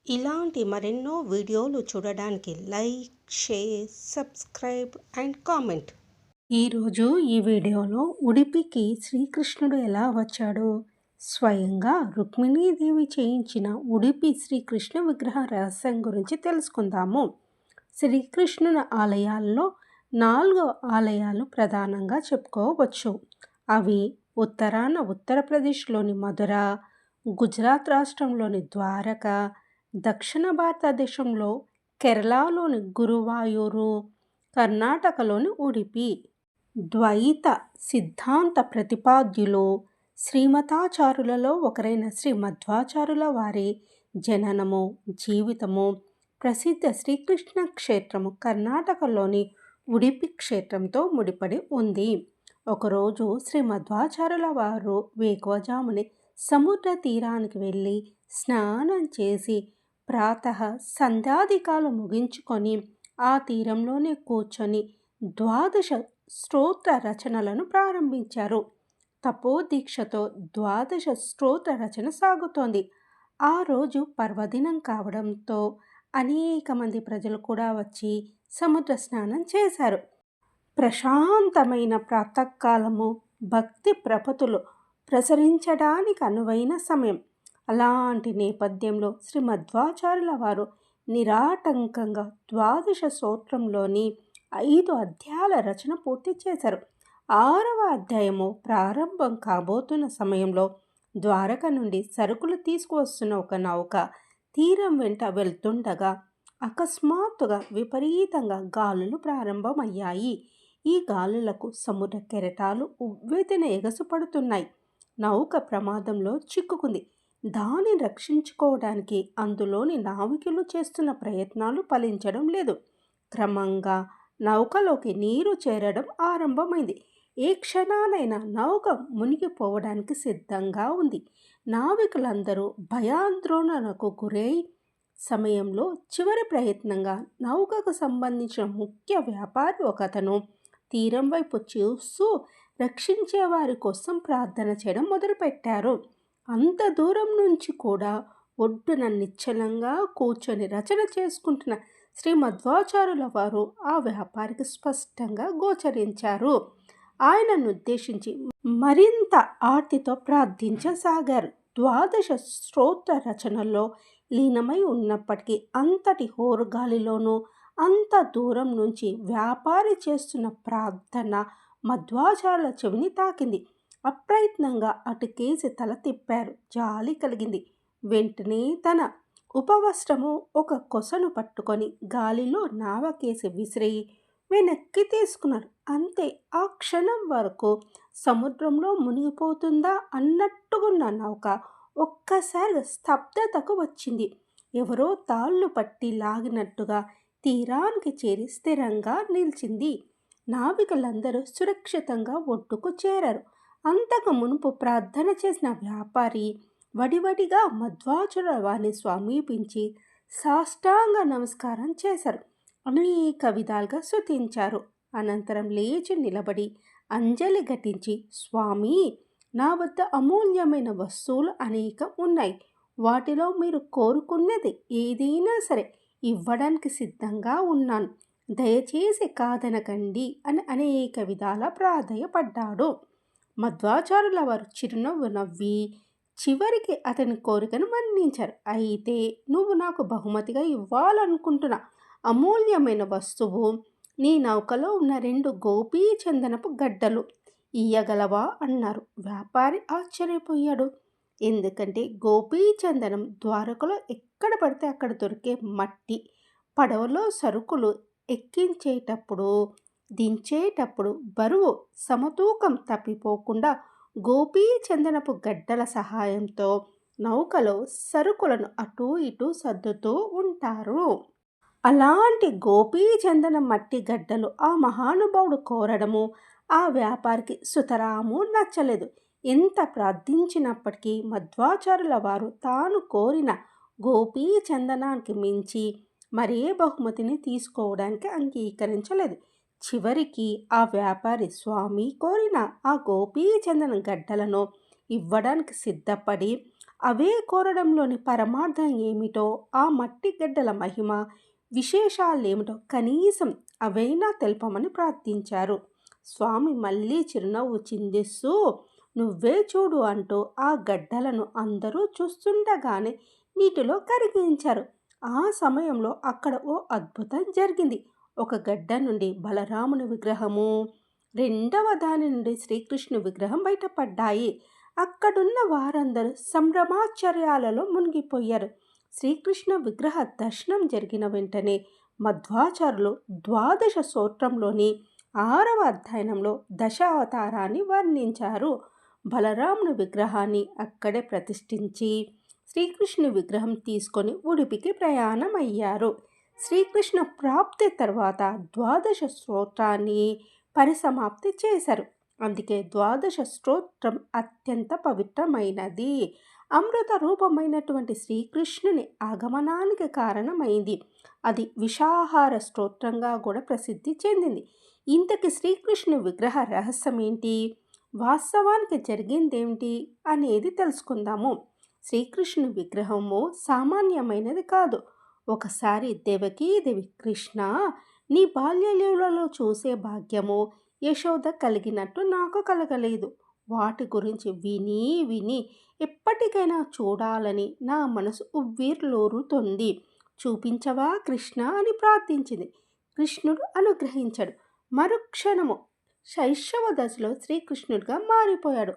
ఇలాంటి మరెన్నో వీడియోలు చూడడానికి like, share, subscribe and comment. ఈరోజు ఈ వీడియోలో ఉడిపికి శ్రీకృష్ణుడు ఎలా వచ్చాడో, స్వయంగా రుక్మిణీదేవి చేయించిన ఉడిపి శ్రీకృష్ణ విగ్రహ రహస్యం గురించి తెలుసుకుందాము. శ్రీకృష్ణుని ఆలయాల్లో 4 ఆలయాలు ప్రధానంగా చెప్పుకోవచ్చు. అవి ఉత్తరాన ఉత్తరప్రదేశ్లోని మధుర, గుజరాత్ రాష్ట్రంలోని ద్వారక, దక్షిణ భారతదేశంలో కేరళలోని గురువాయూరు, కర్ణాటకలోని ఉడిపి. ద్వైత సిద్ధాంత ప్రతిపాద్యులు శ్రీమతాచారులలో ఒకరైన శ్రీ మధ్వాచారుల వారి జననము, జీవితము ప్రసిద్ధ శ్రీకృష్ణ క్షేత్రము కర్ణాటకలోని ఉడిపి క్షేత్రంతో ముడిపడి ఉంది. ఒకరోజు శ్రీ మధ్వాచార్యుల వారు వేకువజామునే సముద్ర తీరానికి వెళ్ళి స్నానం చేసి ప్రాతః సంధ్యాధికాలు ముగించుకొని ఆ తీరంలోనే కూర్చొని 12 స్తోత్ర రచనలను ప్రారంభించారు. తపోదీక్షతో 12 స్తోత్ర రచన సాగుతోంది. ఆ రోజు పర్వదినం కావడంతో అనేక మంది ప్రజలు కూడా వచ్చి సముద్ర స్నానం చేశారు. ప్రశాంతమైన ప్రాతకాలము, భక్తి ప్రపతులు ప్రసరించడానికి అనువైన సమయం. అలాంటి నేపథ్యంలో శ్రీ మధ్వాచార్యుల వారు నిరాటంకంగా 12 స్తోత్రంలోని 5 అధ్యాయాల రచన పూర్తి చేశారు. 6వ అధ్యాయము ప్రారంభం కాబోతున్న సమయంలో ద్వారక నుండి సరుకులు తీసుకువస్తున్న ఒక నౌక తీరం వెంట వెళ్తుండగా అకస్మాత్తుగా విపరీతంగా గాలులు ప్రారంభమయ్యాయి. ఈ గాలులకు సముద్ర కెరటాలు ఉవ్వెత్తున ఎగసిపడుతున్నాయి. నౌక ప్రమాదంలో చిక్కుకుంది. దానిని రక్షించుకోవడానికి అందులోని నావికులు చేస్తున్న ప్రయత్నాలు ఫలించడం లేదు. క్రమంగా నౌకలోకి నీరు చేరడం ఆరంభమైంది. ఏ క్షణానైనా నౌక మునిగిపోవడానికి సిద్ధంగా ఉంది. నావికులందరూ భయాందోళనకు గురై సమయంలో చివరి ప్రయత్నంగా నౌకకు సంబంధించిన ముఖ్య వ్యాపారి ఒకతను తీరం వైపు చూస్తూ రక్షించే వారి కోసం ప్రార్థన చేయడం మొదలుపెట్టారు. అంత దూరం నుంచి కూడా ఒడ్డున నిశ్చలంగా కూర్చొని రచన చేసుకుంటున్న శ్రీ మధ్వాచార్యుల వారు ఆ వ్యాపారికి స్పష్టంగా గోచరించారు. ఆయనను ఉద్దేశించి మరింత ఆర్తితో ప్రార్థించసాగారు. 12 స్తోత్ర రచనల్లో లీనమై ఉన్నప్పటికీ అంతటి హోరుగాలిలోనూ అంత దూరం నుంచి వ్యాపారి చేస్తున్న ప్రార్థన మధ్వాచార్యుల చెవిని తాకింది. అప్రయత్నంగా అటుకేసి తల తిప్పారు. జాలి కలిగింది. వెంటనే తన ఉపవస్త్రము ఒక కొసను పట్టుకొని గాలిలో నావకేసి విసిరి వెనక్కి తీసుకున్నారు. అంతే. ఆ క్షణం వరకు సముద్రంలో మునిగిపోతుందా అన్నట్టుగున్న నౌక ఒక్కసారిగా స్తబ్దతకు వచ్చింది. ఎవరో తాళ్ళు పట్టి లాగినట్టుగా తీరానికి చేరి స్థిరంగా నిలిచింది. నావికులందరూ సురక్షితంగా ఒడ్డుకు చేరారు. అంతకు మునుపు ప్రార్థన చేసిన వ్యాపారి వడివడిగా మధ్వాచార్యుల వారిని సమీపించి సాష్టాంగ నమస్కారం చేశారు. అనేక విధాలుగా స్తుతించారు. అనంతరం లేచి నిలబడి అంజలి ఘటించి, స్వామి, నా వద్ద అమూల్యమైన వస్తువులు అనేకం ఉన్నాయి. వాటిలో మీరు కోరుకున్నది ఏదైనా సరే ఇవ్వడానికి సిద్ధంగా ఉన్నాను. దయచేసి కాదనకండి అని అనేక విధాల ప్రాధేయపడ్డాడు. మధ్వాచార్యుల వారు చిరునవ్వు నవ్వి చివరికి అతని కోరికను మన్నించారు. అయితే నువ్వు నాకు బహుమతిగా ఇవ్వాలనుకుంటున్న అమూల్యమైన వస్తువు నీ నౌకలో ఉన్న 2 గోపీ చందనపు గడ్డలు ఇయ్యగలవా అన్నారు. వ్యాపారి ఆశ్చర్యపోయాడు. ఎందుకంటే గోపీ చందనం ద్వారకలో ఎక్కడ పడితే అక్కడ దొరికే మట్టి. పడవలో సరుకులు ఎక్కించేటప్పుడు దించేటప్పుడు బరువు సమతూకం తప్పిపోకుండా గోపీ చందనపు గడ్డల సహాయంతో నౌకలో సరుకులను అటూ ఇటూ సర్దుతూ ఉంటారు. అలాంటి గోపీ చందన మట్టి గడ్డలు ఆ మహానుభావుడు కోరడము ఆ వ్యాపారికి సుతరాము నచ్చలేదు. ఎంత ప్రార్థించినప్పటికీ మధ్వాచార్యుల వారు తాను కోరిన గోపీ చందనానికి మించి మరే బహుమతిని తీసుకోవడానికి అంగీకరించలేదు. చివరికి ఆ వ్యాపారి స్వామి కోరిన ఆ గోపీ చందన గడ్డలను ఇవ్వడానికి సిద్ధపడి అవే కోరడంలోని పరమార్థం ఏమిటో, ఆ మట్టి గడ్డల మహిమ విశేషాలేమిటో కనీసం అవైనా తెలపమని ప్రార్థించారు. స్వామి మళ్ళీ చిరునవ్వు చిందిస్తూ నువ్వే చూడు అంటూ ఆ గడ్డలను అందరూ చూస్తుండగానే నీటిలో కరిగించారు. ఆ సమయంలో అక్కడ ఓ అద్భుతం జరిగింది. ఒక గడ్డ నుండి బలరాముని విగ్రహము, రెండవ దాని నుండి శ్రీకృష్ణు విగ్రహం బయటపడ్డాయి. అక్కడున్న వారందరూ సంభ్రమాశ్చర్యాలలో మునిగిపోయారు. శ్రీకృష్ణ విగ్రహ దర్శనం జరిగిన వెంటనే మధ్వాచార్యులు ద్వాదశ స్తోత్రంలోని 6వ అధ్యాయంలో దశావతారాన్ని వర్ణించారు. బలరాముని విగ్రహాన్ని అక్కడే ప్రతిష్ఠించి శ్రీకృష్ణుని విగ్రహం తీసుకొని ఉడిపికి ప్రయాణం అయ్యారు. శ్రీకృష్ణ ప్రాప్తి తర్వాత ద్వాదశ స్తోత్రాన్ని పరిసమాప్తి చేశారు. అందుకే ద్వాదశ స్తోత్రం అత్యంత పవిత్రమైనది. అమృత రూపమైనటువంటి శ్రీకృష్ణుని ఆగమనానికి కారణమైంది. అది విషాహార స్తోత్రంగా కూడా ప్రసిద్ధి చెందింది. ఇంతకి శ్రీకృష్ణు విగ్రహ రహస్యం ఏంటి, వాస్తవానికి జరిగిందేమిటి అనేది తెలుసుకుందాము. శ్రీకృష్ణు విగ్రహము సామాన్యమైనది కాదు. ఒకసారి దేవకీదేవి కృష్ణ, నీ బాల్యలీలలో చూసే భాగ్యము యశోద కలిగినట్టు నాకు కలగలేదు. వాటి గురించి విని విని ఎప్పటికైనా చూడాలని నా మనసు ఉవ్విర్లూరుతోంది. చూపించవా కృష్ణ అని ప్రార్థించింది. కృష్ణుడు అనుగ్రహించాడు. మరుక్షణము శైశవ దశలో శ్రీకృష్ణుడిగా మారిపోయాడు.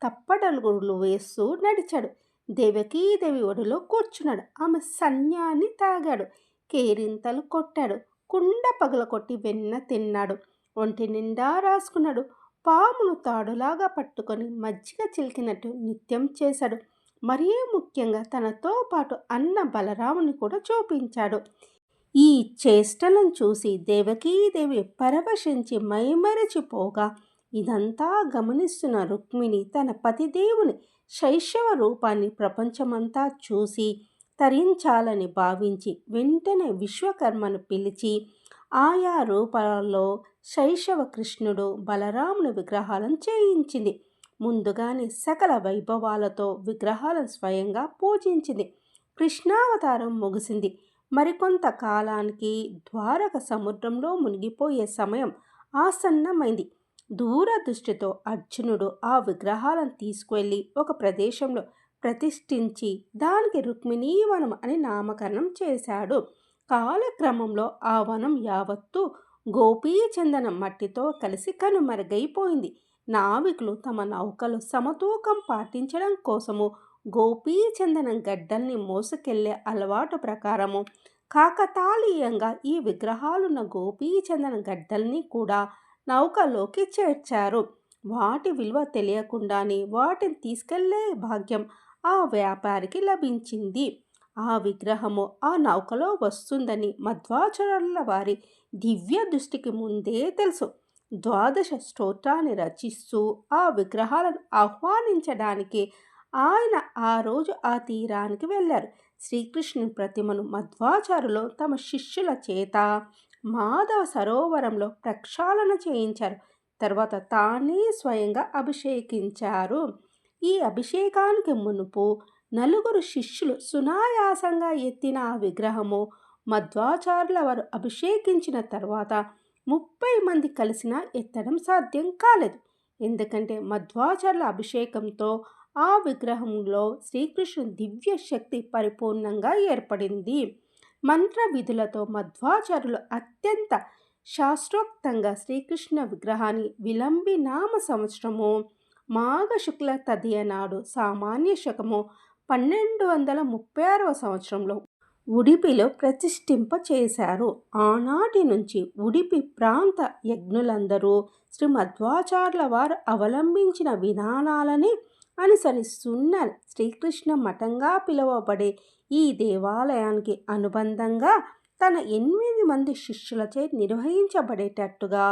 తప్పటడుగులు వేస్తూ నడిచాడు. దేవకీదేవి ఒడిలో కూర్చున్నాడు. ఆమె సన్యాన్ని తాగాడు. కేరింతలు కొట్టాడు. కుండ పగలకొట్టి వెన్న తిన్నాడు. ఒంటి నిండా రాసుకున్నాడు. పామును తాడులాగా పట్టుకొని మజ్జిగ చిలికినట్టు నిత్యం చేశాడు. మరీ ముఖ్యంగా తనతో పాటు అన్న బలరాముని కూడా చూపించాడు. ఈ చేష్టలను చూసి దేవకీదేవి పరవశించి మైమరచిపోగా ఇదంతా గమనిస్తున్న రుక్మిణి తన పతిదేవుని శైశవ రూపాన్ని ప్రపంచమంతా చూసి తరించాలని భావించి వెంటనే విశ్వకర్మను పిలిచి ఆయా రూపాలలో శైశవ కృష్ణుడు బలరాముని విగ్రహాలను చేయించింది. ముందుగానే సకల వైభవాలతో విగ్రహాలను స్వయంగా పూజించింది. కృష్ణావతారం ముగిసింది. మరికొంత కాలానికి ద్వారక సముద్రంలో మునిగిపోయే సమయం ఆసన్నమైంది. దూరదృష్టితో అర్జునుడు ఆ విగ్రహాలను తీసుకువెళ్ళి ఒక ప్రదేశంలో ప్రతిష్ఠించి దానికి రుక్మిణీవనం అని నామకరణం చేశాడు. కాలక్రమంలో ఆ వనం యావత్తు గోపీచందనం మట్టితో కలిసి కనుమరుగైపోయింది. నావికులు తమ నౌకలు సమతూకం పాటించడం కోసము గోపీచందనం గడ్డల్ని మోసుకెళ్లే అలవాటు ప్రకారము కాకతాళీయంగా ఈ విగ్రహాలున్న గోపీచందనం గడ్డల్ని కూడా నౌకలోకి చేర్చారు. వాటి విలువ తెలియకుండానే వాటిని తీసుకెళ్లే భాగ్యం ఆ వ్యాపారికి లభించింది. ఆ విగ్రహము ఆ నౌకలో వస్తుందని మధ్వాచార్యుల వారి దివ్య దృష్టికి ముందే తెలుసు. ద్వాదశ స్తోత్రాన్ని రచిస్తూ ఆ విగ్రహాలను ఆహ్వానించడానికి ఆయన ఆ రోజు ఆ తీరానికి వెళ్ళారు. శ్రీకృష్ణుని ప్రతిమను మధ్వాచార్యులు తమ శిష్యుల చేత మాధవ సరోవరంలో ప్రక్షాళన చేయించారు. తర్వాత తానే స్వయంగా అభిషేకించారు. ఈ అభిషేకానికి మునుపు నలుగురు శిష్యులు సునాయాసంగా ఎత్తిన ఆ విగ్రహము మధ్వాచార్యుల వారు అభిషేకించిన తర్వాత 30 మంది కలిసినా ఎత్తడం సాధ్యం కాలేదు. ఎందుకంటే మధ్వాచార్యుల అభిషేకంతో ఆ విగ్రహంలో శ్రీకృష్ణుని దివ్య శక్తి పరిపూర్ణంగా ఏర్పడింది. మంత్ర విధులతో మధ్వాచార్యులు అత్యంత శాస్త్రోక్తంగా శ్రీకృష్ణ విగ్రహాన్ని విలంబి నామ సంవత్సరము మాఘ శుక్ల తదియ నాడు సామాన్య శకము 1236వ సంవత్సరంలో ఉడిపిలో ప్రతిష్ఠింపచేశారు. ఆనాటి నుంచి ఉడిపి ప్రాంత యజ్ఞులందరూ శ్రీ మధ్వాచార్యుల వారు అవలంబించిన విధానాలని అనుసరిస్తున్నారు. శ్రీకృష్ణ మఠంగా పిలువబడే ఈ దేవాలయానికి అనుబంధంగా తన 8 మంది శిష్యులచే నిర్వహించబడేటట్టుగా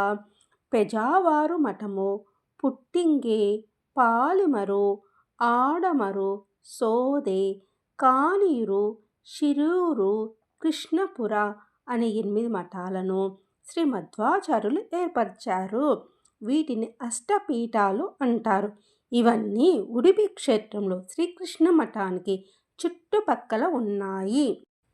పెజావారు మఠము, పుట్టింగే, పాలిమరు, ఆడమరు, సోదే, కానీరు, షిరూరు, కృష్ణపుర అనే 8 మఠాలను శ్రీ మధ్వాచార్యులు ఏర్పరిచారు. వీటిని అష్టపీఠాలు అంటారు. ఇవన్నీ ఉడిపి క్షేత్రంలో శ్రీకృష్ణ మఠానికి చుట్టుపక్కల ఉన్నాయి.